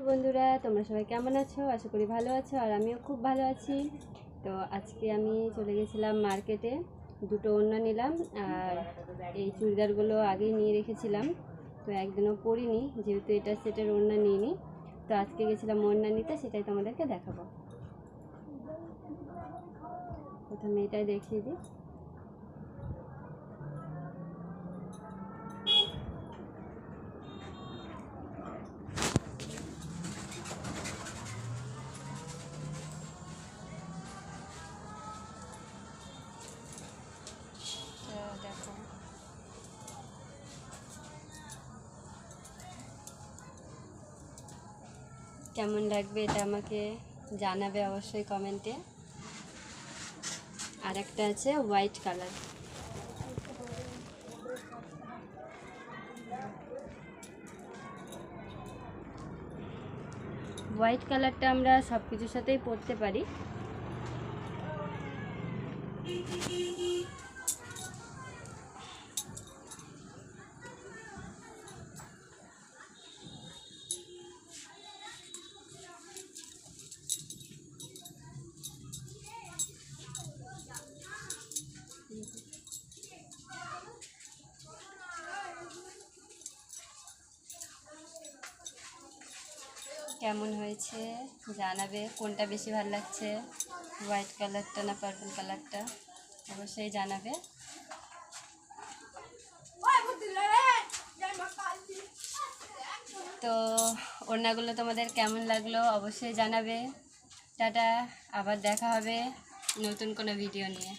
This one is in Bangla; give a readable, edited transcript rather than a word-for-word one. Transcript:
বন্ধুরা, তোমরা সবাই কেমন আছো? আশা করি ভালো আছো, আর আমিও খুব ভালো আছি। তো আজকে আমি চলে গেছিলাম মার্কেটে, দুটো ওড়না নিলাম। আর এই চুড়িদারগুলো আগেই নিয়ে রেখেছিলাম, তো একদিনও পরিনি, যেহেতু এটা সেটের ওড়না নিইনি। তো আজকে গেছিলাম ওড়না নিতে, সেটাই তোমাদেরকে দেখাবো। প্রথমে এটাই দেখিয়ে দিই। দেখো, কেমন লাগবে এটা আমাকে জানাবে অবশ্যই কমেন্টে। আর একটা আছে হোয়াইট কালার। হোয়াইট কালারটা আমরা সব কিছুর সাথেই পরতে পারি। কেমন হয়েছে জানাবে, কোনটা বেশি ভালো লাগছে, হোয়াইট কালারটা না পার্পল কালারটা, অবশ্যই জানাবে। তো ওড়নাগুলো তোমাদের কেমন লাগলো অবশ্যই জানাবে। টাটা, আবার দেখা হবে নতুন কোনো ভিডিও নিয়ে।